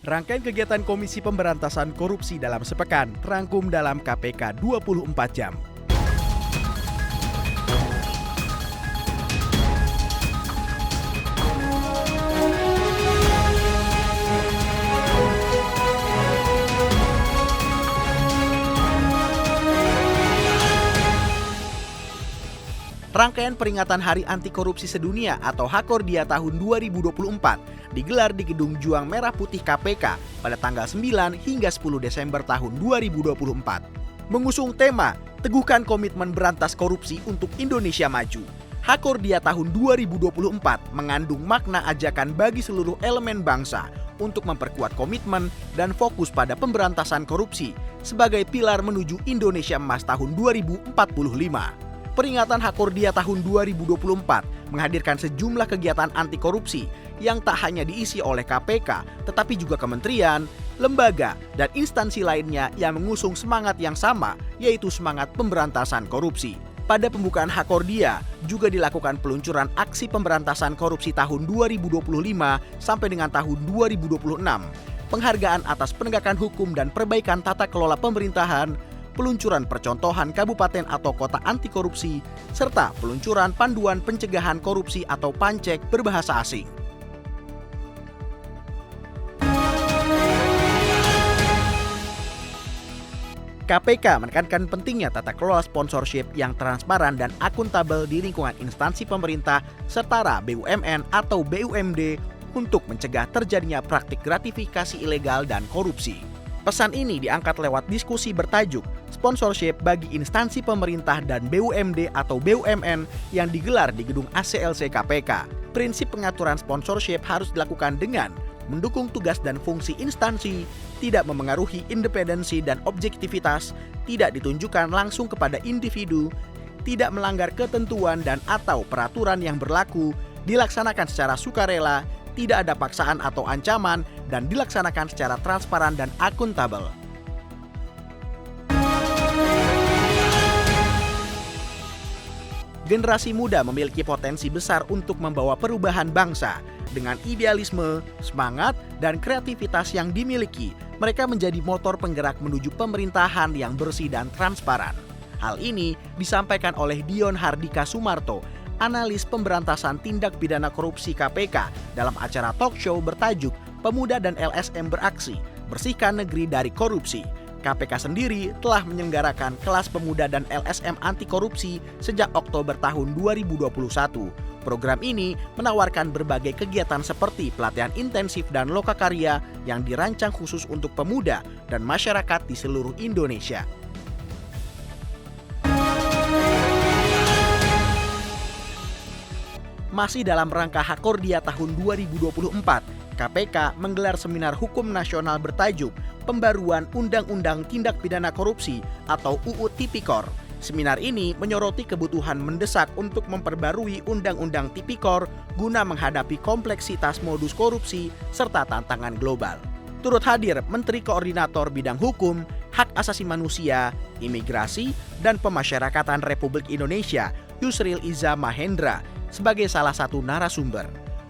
Rangkaian kegiatan Komisi Pemberantasan Korupsi dalam sepekan terangkum dalam KPK 24 jam. Rangkaian peringatan Hari Anti Korupsi Sedunia atau Hakordia tahun 2024 digelar di Gedung Juang Merah Putih KPK pada tanggal 9 hingga 10 Desember tahun 2024. Mengusung tema Teguhkan Komitmen Berantas Korupsi untuk Indonesia Maju. Hakordia tahun 2024 mengandung makna ajakan bagi seluruh elemen bangsa untuk memperkuat komitmen dan fokus pada pemberantasan korupsi sebagai pilar menuju Indonesia Emas tahun 2045. Peringatan Hakordia tahun 2024 menghadirkan sejumlah kegiatan anti korupsi yang tak hanya diisi oleh KPK, tetapi juga kementerian, lembaga, dan instansi lainnya yang mengusung semangat yang sama, yaitu semangat pemberantasan korupsi. Pada pembukaan Hakordia juga dilakukan peluncuran aksi pemberantasan korupsi tahun 2025 sampai dengan tahun 2026, penghargaan atas penegakan hukum dan perbaikan tata kelola pemerintahan, peluncuran percontohan kabupaten atau kota anti korupsi, serta peluncuran panduan pencegahan korupsi atau pancek berbahasa asing. KPK menekankan pentingnya tata kelola sponsorship yang transparan dan akuntabel di lingkungan instansi pemerintah setara BUMN atau BUMD untuk mencegah terjadinya praktik gratifikasi ilegal dan korupsi. Pesan ini diangkat lewat diskusi bertajuk Sponsorship bagi Instansi Pemerintah dan BUMD atau BUMN yang digelar di Gedung ACLC KPK. Prinsip pengaturan sponsorship harus dilakukan dengan mendukung tugas dan fungsi instansi, tidak memengaruhi independensi dan objektivitas, tidak ditunjukkan langsung kepada individu, tidak melanggar ketentuan dan atau peraturan yang berlaku, dilaksanakan secara sukarela, tidak ada paksaan atau ancaman, dan dilaksanakan secara transparan dan akuntabel. Generasi muda memiliki potensi besar untuk membawa perubahan bangsa. Dengan idealisme, semangat, dan kreativitas yang dimiliki, mereka menjadi motor penggerak menuju pemerintahan yang bersih dan transparan. Hal ini disampaikan oleh Dion Hardika Sumarto, analis pemberantasan tindak pidana korupsi KPK dalam acara talk show bertajuk Pemuda dan LSM Beraksi, Bersihkan Negeri dari Korupsi. KPK sendiri telah menyelenggarakan kelas pemuda dan LSM anti korupsi sejak Oktober tahun 2021. Program ini menawarkan berbagai kegiatan seperti pelatihan intensif dan lokakarya yang dirancang khusus untuk pemuda dan masyarakat di seluruh Indonesia. Masih dalam rangka Hakordia tahun 2024, KPK menggelar seminar hukum nasional bertajuk Pembaruan Undang-Undang Tindak Pidana Korupsi atau UU Tipikor. Seminar ini menyoroti kebutuhan mendesak untuk memperbarui Undang-Undang Tipikor guna menghadapi kompleksitas modus korupsi serta tantangan global. Turut hadir Menteri Koordinator Bidang Hukum, Hak Asasi Manusia, Imigrasi, dan Pemasyarakatan Republik Indonesia, Yusril Iza Mahendra, sebagai salah satu narasumber.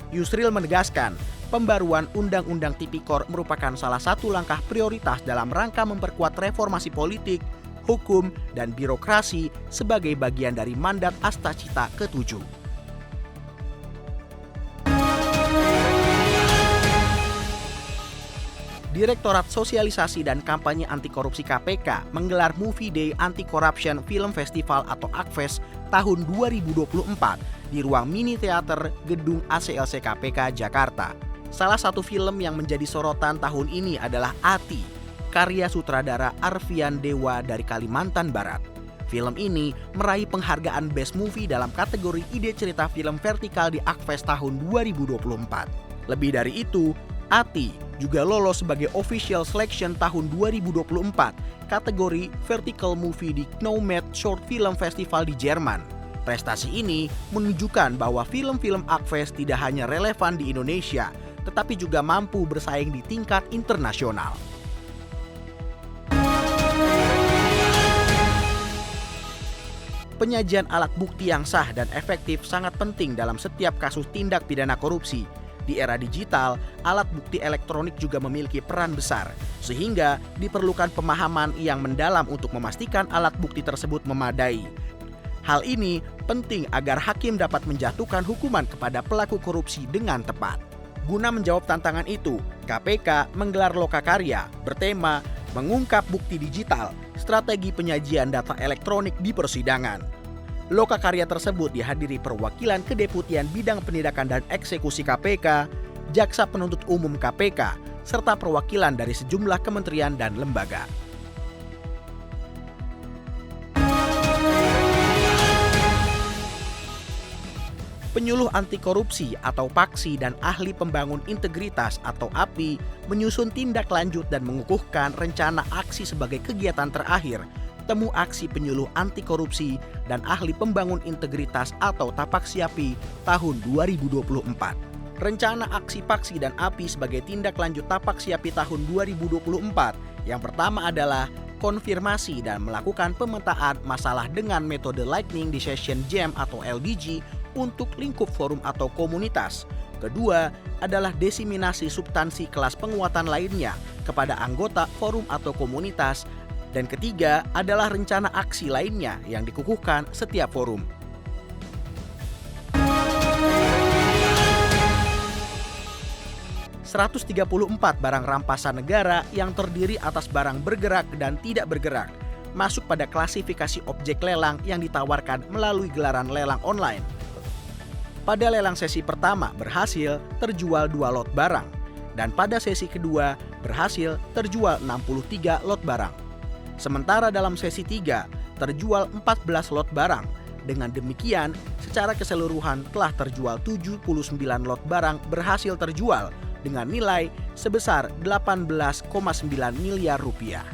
Yusril menegaskan, pembaruan Undang-Undang Tipikor merupakan salah satu langkah prioritas dalam rangka memperkuat reformasi politik, hukum, dan birokrasi sebagai bagian dari mandat Astacita ke-7. Direktorat Sosialisasi dan Kampanye Anti Korupsi KPK menggelar Movie Day Anti Corruption Film Festival atau AKFES tahun 2024 di ruang mini teater Gedung ACLC KPK Jakarta. Salah satu film yang menjadi sorotan tahun ini adalah Ati, karya sutradara Arfian Dewa dari Kalimantan Barat. Film ini meraih penghargaan Best Movie dalam kategori ide cerita film vertikal di AKFES tahun 2024. Lebih dari itu, Ati juga lolos sebagai Official Selection tahun 2024 kategori Vertical Movie di Knowmed Short Film Festival di Jerman. Prestasi ini menunjukkan bahwa film-film AKFES tidak hanya relevan di Indonesia, tetapi juga mampu bersaing di tingkat internasional. Penyajian alat bukti yang sah dan efektif sangat penting dalam setiap kasus tindak pidana korupsi. Di era digital, alat bukti elektronik juga memiliki peran besar, sehingga diperlukan pemahaman yang mendalam untuk memastikan alat bukti tersebut memadai. Hal ini penting agar hakim dapat menjatuhkan hukuman kepada pelaku korupsi dengan tepat. Guna menjawab tantangan itu, KPK menggelar lokakarya bertema mengungkap bukti digital, strategi penyajian data elektronik di persidangan. Lokakarya tersebut dihadiri perwakilan Kedeputian Bidang Penindakan dan Eksekusi KPK, Jaksa Penuntut Umum KPK, serta perwakilan dari sejumlah kementerian dan lembaga. Penyuluh Anti Korupsi atau Paksi dan Ahli Pembangun Integritas atau API menyusun tindak lanjut dan mengukuhkan rencana aksi sebagai kegiatan terakhir Temu Aksi Penyuluh Anti Korupsi dan Ahli Pembangun Integritas atau Tapaksiapi tahun 2024. Rencana aksi Paksi dan API sebagai tindak lanjut Tapaksiapi tahun 2024 yang pertama adalah konfirmasi dan melakukan pemetaan masalah dengan metode Lightning Decision Jam atau LDG untuk lingkup forum atau komunitas. Kedua adalah desiminasi substansi kelas penguatan lainnya kepada anggota forum atau komunitas. Dan ketiga adalah rencana aksi lainnya yang dikukuhkan setiap forum. ...134 barang rampasan negara yang terdiri atas barang bergerak dan tidak bergerak masuk pada klasifikasi objek lelang yang ditawarkan melalui gelaran lelang online. Pada lelang sesi pertama berhasil terjual 2 lot barang, dan pada sesi kedua berhasil terjual 63 lot barang. Sementara dalam sesi 3 terjual 14 lot barang. Dengan demikian, secara keseluruhan telah terjual 79 lot barang berhasil terjual dengan nilai sebesar 18,9 miliar rupiah.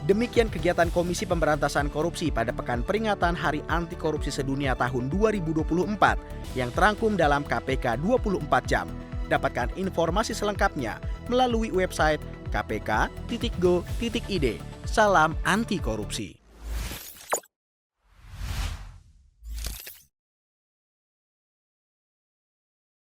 Demikian kegiatan Komisi Pemberantasan Korupsi pada Pekan Peringatan Hari Anti Korupsi Sedunia tahun 2024 yang terangkum dalam KPK 24 jam. Dapatkan informasi selengkapnya melalui website kpk.go.id. Salam anti korupsi.